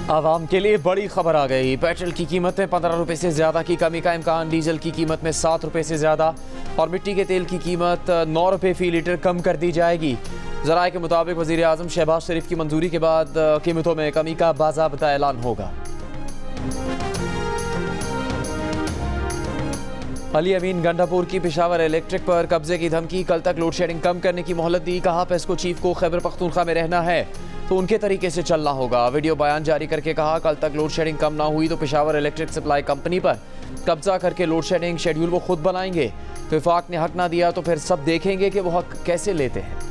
आवाम के लिए बड़ी खबर आ गई। पेट्रोल की कीमत में 15 रुपये से ज़्यादा की कमी का इम्कान। डीजल की कीमत में 7 रुपये से ज़्यादा और मिट्टी के तेल की कीमत 9 रुपये फ़ी लीटर कम कर दी जाएगी। ज़राए के मुताबिक वज़ीर आज़म शहबाज शरीफ की मंजूरी के बाद कीमतों में कमी का बाज़ाब्ता ऐलान होगा। अली अमीन गंडापुर की पेशावर इलेक्ट्रिक पर कब्जे की धमकी। कल तक लोड शेडिंग कम करने की मोहलत दी। कहा पेस्को चीफ को खैबर पख्तूनख्वा में रहना है तो उनके तरीके से चलना होगा। वीडियो बयान जारी करके कहा कल तक लोड शेडिंग कम ना हुई तो पेशावर इलेक्ट्रिक सप्लाई कंपनी पर कब्जा करके लोड शेडिंग शेड्यूल वो खुद बनाएंगे। विफाक ने हक ना दिया तो फिर सब देखेंगे कि वो हक कैसे लेते हैं।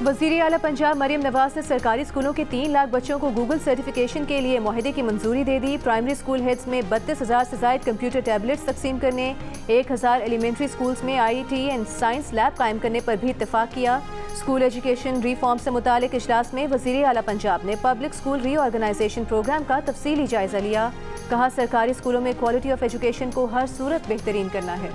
वज़ीर आला पंजाब मरियम नवाज ने सरकारी स्कूलों के 3 लाख बच्चों को गूगल सर्टिफिकेशन के लिए मुआहदे की मंजूरी दे दी। प्राइमरी स्कूल हेड्स में 32,000 से ज़ायद कंप्यूटर टैबलेट्स तकसीम करने, 1,000 एलिमेंट्री स्कूल्स में IIT एंड साइंस लैब कायम करने पर भी इत्तेफाक किया। स्कूल एजुकेशन रिफॉर्म से मुतालिक इजलास में वज़ीर आला पंजाब ने पब्लिक स्कूल रीऑर्गेनाइजेशन प्रोग्राम का तफसीली जायजा लिया। कहा सरकारी स्कूलों में क्वालिटी ऑफ एजुकेशन को हर सूरत बेहतरीन करना है।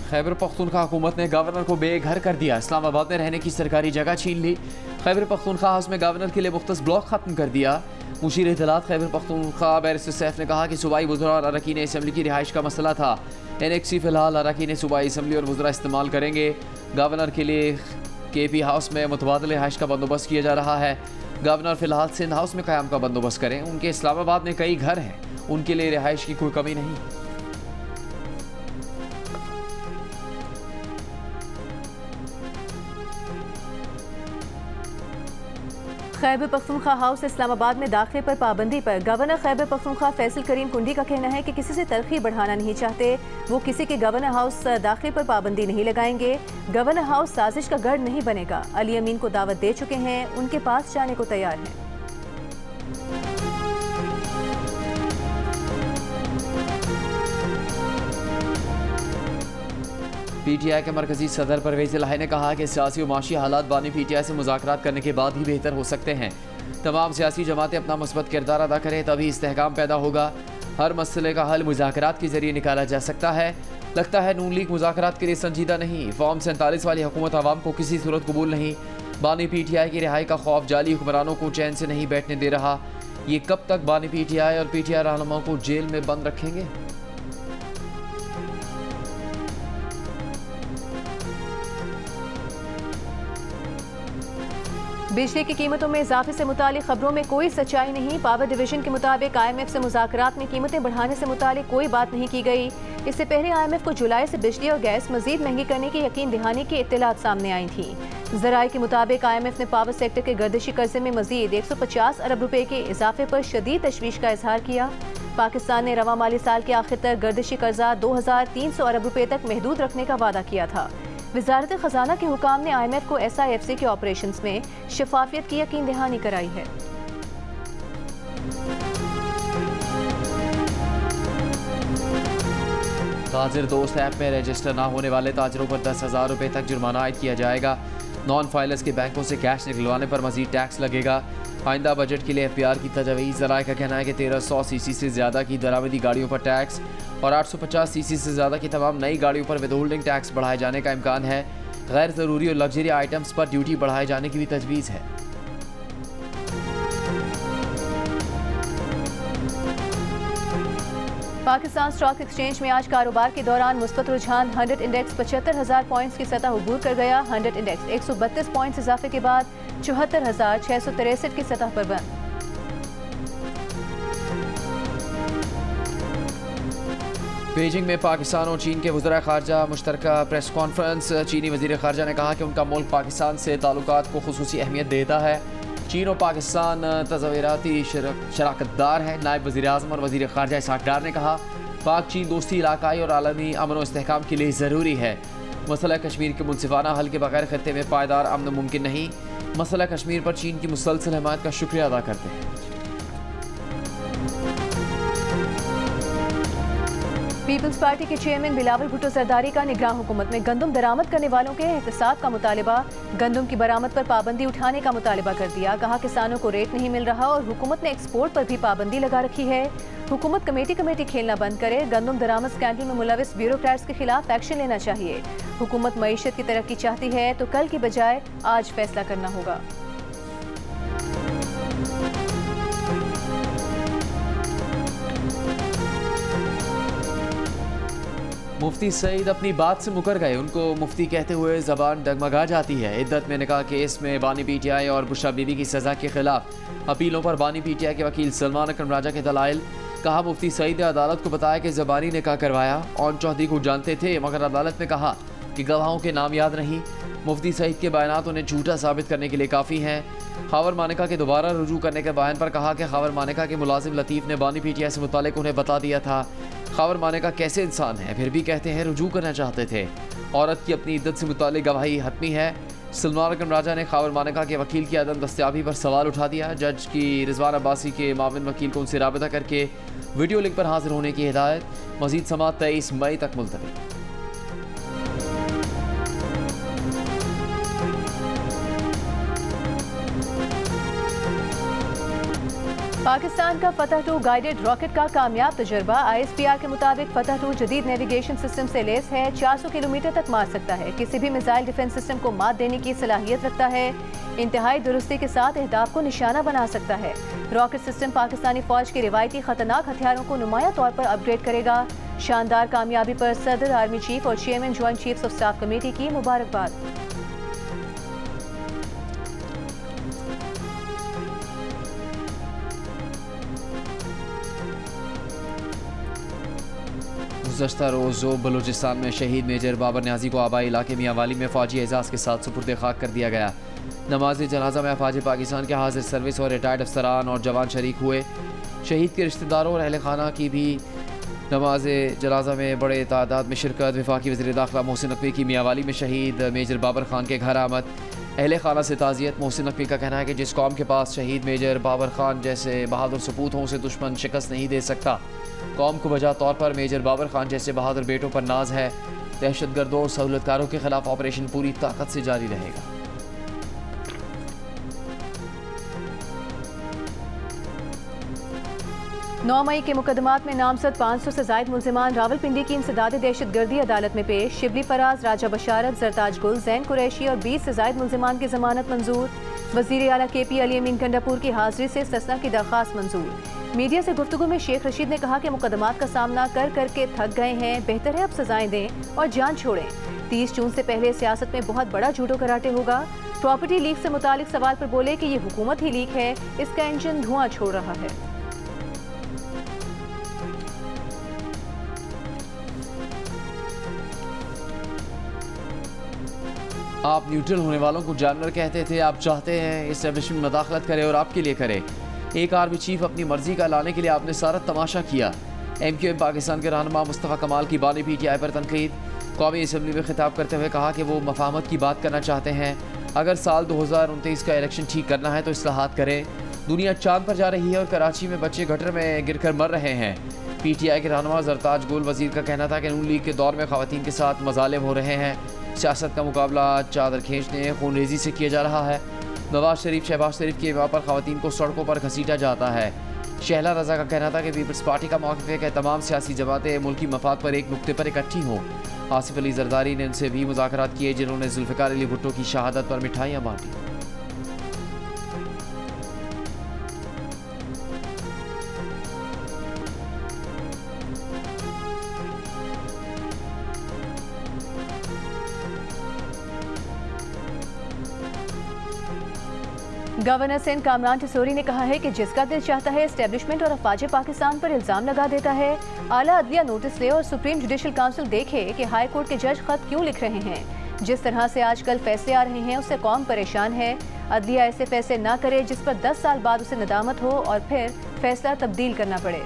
खैबर पख्तूनख्वा हुकूमत ने गवर्नर को बेघर कर दिया। इस्लामाबाद में रहने की सरकारी जगह छीन ली। खैबर पख्तूनख्वा हाउस में गवर्नर के लिए मुख्तस ब्लॉक खत्म कर दिया। मुशीर इत्तलात खैबर पख्तूनख्वा बैरिस्टर सैफ ने कहा कि सूबाई वज़रा और अरकान असम्बली की रिहाइश का मसला था। NXC फिलहाल अरकान सूबाई असम्बली और वज़रा इस्तेमाल करेंगे। गवर्नर के लिए KP हाउस में मुतबादल रिहाइश का बंदोबस्त किया जा रहा है। गवर्नर फिलहाल सिंध हाउस में क़याम का बंदोबस्त करें। उनके इस्लामाबाद में कई घर हैं, उनके लिए रिहाइश की कोई कमी नहीं। खैबर पख्तूनख्वा हाउस इस्लामाबाद में दाखिले पर पाबंदी पर गवर्नर खैबर पख्तूनख्वा फैसल करीम कुंडी का कहना है कि किसी से तलखी बढ़ाना नहीं चाहते। वो किसी के गवर्नर हाउस दाखिले पर पाबंदी नहीं लगाएंगे। गवर्नर हाउस साजिश का गढ़ नहीं बनेगा। अली अमीन को दावत दे चुके हैं, उनके पास जाने को तैयार हैं। PTI के मरकजी सदर परवेज इलाही ने कहा कि सियासी और माशी हालात बानी PTI से मुज़ाकरात करने के बाद ही बेहतर हो सकते हैं। तमाम सियासी जमातें अपना मुस्बत किरदार अदा करें तभी इस्तेहकाम पैदा होगा। हर मसले का हल मुज़ाकरात के जरिए निकाला जा सकता है। लगता है नून लीग मुज़ाकरात के लिए संजीदा नहीं। फॉर्म 47 वाली हुकूमत आवाम को किसी सूरत कबूल नहीं। बानी PTI की रिहाई का खौफ जाली हुक्मरानों को चैन से नहीं बैठने दे रहा। ये कब तक बानी PTI और PTI रहनुमाओं को जेल में बंद रखेंगे? बिजली की कीमतों में इजाफे से मुतालिक खबरों में कोई सच्चाई नहीं। पावर डिवीजन के मुताबिक IMF से मुज़ाकरात में कीमतें बढ़ाने से मुतालिक कोई बात नहीं की गई। इससे पहले IMF को जुलाई से बिजली और गैस मजीद महंगी करने की यकीन दहानी की इत्तलात सामने आई थी। ज़राए के मुताबिक IMF ने पावर सेक्टर के गर्दिशी कर्जे में मजीद 150 अरब रुपए के इजाफे पर शदीद तशवीश का इजहार किया। पाकिस्तान ने रवा माली साल के आखिर तक गर्दिशी कर्जा 2300 अरब रुपए तक महदूद रखने का वादा किया था। वज़ारत ख़जाना के हुकाम ने IMF को SIFC के ऑपरेशंस में शफाफियत की यकीन दहानी कराई है। ताजिर दोस्त ऐप में रजिस्टर ना होने वाले ताजरों पर 10,000 रुपये तक जुर्माना आयद किया जाएगा। नॉन फाइलर्स के बैंकों से कैश निकलवाने पर मजीद टैक्स लगेगा। आइंदा बजट के लिए FBR की तजवीज़। ज़राए का कहना है कि 1300 CC से ज़्यादा की दरामदी गाड़ियों पर टैक्स और 850 CC से ज़्यादा की तमाम नई गाड़ियों पर विद होल्डिंग टैक्स बढ़ाए जाने का इम्कान है। गैर ज़रूरी और लग्जरी आइटम्स पर ड्यूटी बढ़ाए जाने की भी तजवीज़ है। पाकिस्तान स्टॉक एक्सचेंज में आज कारोबार के दौरान मुस्बत रुझान। 100 इंडेक्स 75,000 पॉइंट्स की सतह अबूर कर गया। 100 इंडेक्स 132 पॉइंट्स इजाफे के बाद 74,663 की सतह पर बंद। बीजिंग में पाकिस्तान और चीन के वज़ीर ख़ारजा मुश्तरका प्रेस कॉन्फ्रेंस। चीनी वज़ीर ख़ारजा ने कहा कि उनका मुल्क पाकिस्तान से ताल्लुकात को खुसूसी अहमियत देता है। चीन और पाकिस्तान तज़ाविराती शराकतदार है। नायब वज़ीर आज़म और वज़ीर ख़ारजा इसहाक़ डार ने कहा पाक चीन दोस्ती इलाकाई और आलमी अमन व इस्तेहकाम के लिए ज़रूरी है। मसला कश्मीर के मुनसिफाना हल के बगैर खत्ते में पायदार अमन मुमकिन नहीं। मसला कश्मीर पर चीन की मुसलसल हिमायत का शुक्रिया अदा करते हैं। पीपल्स पार्टी के चेयरमैन बिलावल भुट्टो जरदारी का निगरान हुकूमत में गंदम दरामद करने वालों के एहतसाब का मुतालिबा। गंदम की बरामद पर पाबंदी उठाने का मुतालिबा कर दिया। कहा किसानों को रेट नहीं मिल रहा और हुकूमत ने एक्सपोर्ट पर भी पाबंदी लगा रखी है। हुकूमत कमेटी खेलना बंद करे। गंदम दरामद स्कैंडल में मुलविस ब्यूरोक्रेट्स के खिलाफ एक्शन लेना चाहिए। हुकूमत मईशत की तरक्की चाहती है तो कल की बजाय आज फैसला करना होगा। मुफ्ती सईद अपनी बात से मुकर गए। उनको मुफ्ती कहते हुए ज़बान डगमगा जाती है। इद्दत में निकाह केस में बानी पीटीआई और बुशरा बीबी की सज़ा के खिलाफ अपीलों पर बानी पीटीआई के वकील सलमान अकरम राजा के दलाइल। कहा मुफ्ती सईद ने अदालत को बताया कि ज़बानी निकाह करवाया। ऑन चौधरी को जानते थे मगर अदालत ने कहा कि गवाहों के नाम याद नहीं। मुफ्ती सईद के बयानात उन्हें झूठा साबित करने के लिए काफ़ी हैं। खावर मानिका के दोबारा रुजू करने के बयान पर कहा कि खावर मानिका के मुलाजिम लतीफ़ ने बानी पीटीआई से मुतालिक उन्हें बता दिया था। खावर मानिका कैसे इंसान है फिर भी कहते हैं रुजू करना चाहते थे। औरत की अपनी इद्दत से मुतालिक गवाही हतमी है। सलमान अकरम राजा ने खावर मानिका के वकील की अदम दस्तयाबी पर सवाल उठा दिया। जज की रिजवान अब्बासी के माविन वकील को उनसे राबिता करके वीडियो लिंक पर हाजिर होने की हिदायत। मजीद समाअत 23 मई तक मुलतवी। पाकिस्तान का फतह 2 गाइडेड रॉकेट का कामयाब तजुर्बा। ISPR के मुताबिक फतह 2 जदीद नेविगेशन सिस्टम से लैस है। 400 किलोमीटर तक मार सकता है। किसी भी मिसाइल डिफेंस सिस्टम को मात देने की सलाहियत रखता है। इंतहाई दुरुस्ती के साथ अहदाफ को निशाना बना सकता है। रॉकेट सिस्टम पाकिस्तानी फौज के रिवायती खतरनाक हथियारों को नुमाया तौर पर अपग्रेड करेगा। शानदार कामयाबी पर सदर, आर्मी चीफ और chairman joint chiefs of staff committee की मुबारकबाद। गुज़श्ता रोज़ बलूचिस्तान में शहीद मेजर बाबर न्याजी को आबाई इलाके मियांवाली में फ़ौजी एजाज़ के साथ सुपुर्द खाक कर दिया गया। नमाज जनाजा में अफवाज पाकिस्तान के हाजिर सर्विस और रिटायर्ड अफसरान और जवान शरीक हुए। शहीद के रिश्तेदारों और अहल खाना की भी नमाज जनाजा में बड़े तादाद में शिरकत। वफाकी वज़ीर दाखिला मोहसिन नकवी की मियांवाली में शहीद मेजर बाबर खान के घर आमद। अहल खाना से ताज़ियत। मोहसिन नकवी का कहना है कि जिस कौम के पास शहीद मेजर बाबर खान जैसे बहादुर सपूत हों उसे दुश्मन शिकस्त नहीं दे सकता। कौम को वजह तौर पर मेजर बाबर खान जैसे बहादुर बेटों पर नाज है। दहशतगर्दों और सहूलतकारों के खिलाफ ऑपरेशन पूरी ताकत से जारी रहेगा। 9 मई के मुकदमात में नामजद 500 से जायद मुल्जिमान रावलपिंडी की इंसदाद दहशतगर्दी अदालत में पेश। शिबली फराज, राजा बशारत, जरताज गुल, जैन कुरैशी और 20 से जायद मुल्जिमान की जमानत मंजूर। वज़ीर आला KP अली अमीन गंडापुर की हाजिरी से इस्तिस्ना की दरख्वास्त मंजूर। मीडिया से गुफ्तगू में शेख रशीद ने कहा कि मुकदमात का सामना कर करके थक गए हैं, बेहतर है अब सजाएं दें और जान छोड़ें। 30 जून से पहले सियासत में बहुत बड़ा जूडो कराटे होगा। प्रॉपर्टी लीक से मुतालिक सवाल पर बोले कि ये हुकूमत ही लीक है, इसका इंजन धुआं छोड़ रहा है। आप न्यूट्रल होने वालों को जानवर कहते थे। आप चाहते हैं इस्टेब्लिशमेंट मदाखलत करे और आपके लिए करे। एक आर्मी चीफ अपनी मर्जी का लाने के लिए आपने सारा तमाशा किया। MQM पाकिस्तान के रहनुमा मुस्तफ़ा कमाल की बानी PTI पर तनकीद। कौमी असम्बली में खिताब करते हुए कहा कि वो मफाहमत की बात करना चाहते हैं। अगर साल 2029 का इलेक्शन ठीक करना है तो इस्लाहात करें। दुनिया चांद पर जा रही है और कराची में बच्चे गटर में गिरकर मर रहे हैं। PTI के रहनुमा जरताज गुल वज़ीर का कहना था कि नून लीग के दौर में ख़वातीन के साथ मज़ालिम हो रहे हैं। सियासत का मुकाबला चादर खींचने, खूनरेज़ी से किया जा रहा है। नवाज शरीफ, शहबाज शरीफ के इमाम पर ख़वातीन को सड़कों पर घसीटा जाता है। शहला रजा का कहना था कि पीपल्स पार्टी का मौक़िफ़ है कि तमाम सियासी जमातें मुल्की मफाद पर एक नुक्ते पर इकट्ठी हों। आसिफ अली जरदारी ने उनसे भी मुज़ाकरात किए जिन्होंने जुल्फ़िकार अली भुट्टो की शहादत पर मिठाइयाँ बांटी। गवर्नर सिंध कामरान टिसोरी ने कहा है कि जिसका दिल चाहता है एस्टेब्लिशमेंट और अफवाज पाकिस्तान पर इल्जाम लगा देता है। आला अदलिया नोटिस ले और सुप्रीम जुडिशल काउंसिल देखे कि हाई कोर्ट के जज खत क्यों लिख रहे हैं। जिस तरह से आजकल फैसले आ रहे हैं उससे कौम परेशान है। अदलिया ऐसे फैसले ना करे जिस पर 10 साल बाद उसे नदामत हो और फिर फैसला तब्दील करना पड़े।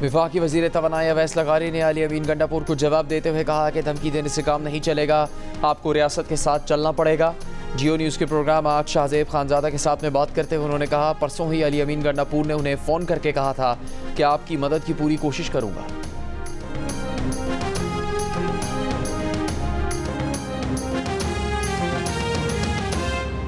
वफाकी वज़ीर तवानाई अवैस लगारी ने अली अमीन गंडापुर को जवाब देते हुए कहा कि धमकी देने से काम नहीं चलेगा, आपको रियासत के साथ चलना पड़ेगा। जियो न्यूज़ के प्रोग्राम आज शाहजेब खानजादा के साथ में बात करते हुए उन्होंने कहा, परसों ही अली अमीन गंडापुर ने उन्हें फ़ोन करके कहा था कि आपकी मदद की पूरी कोशिश करूँगा।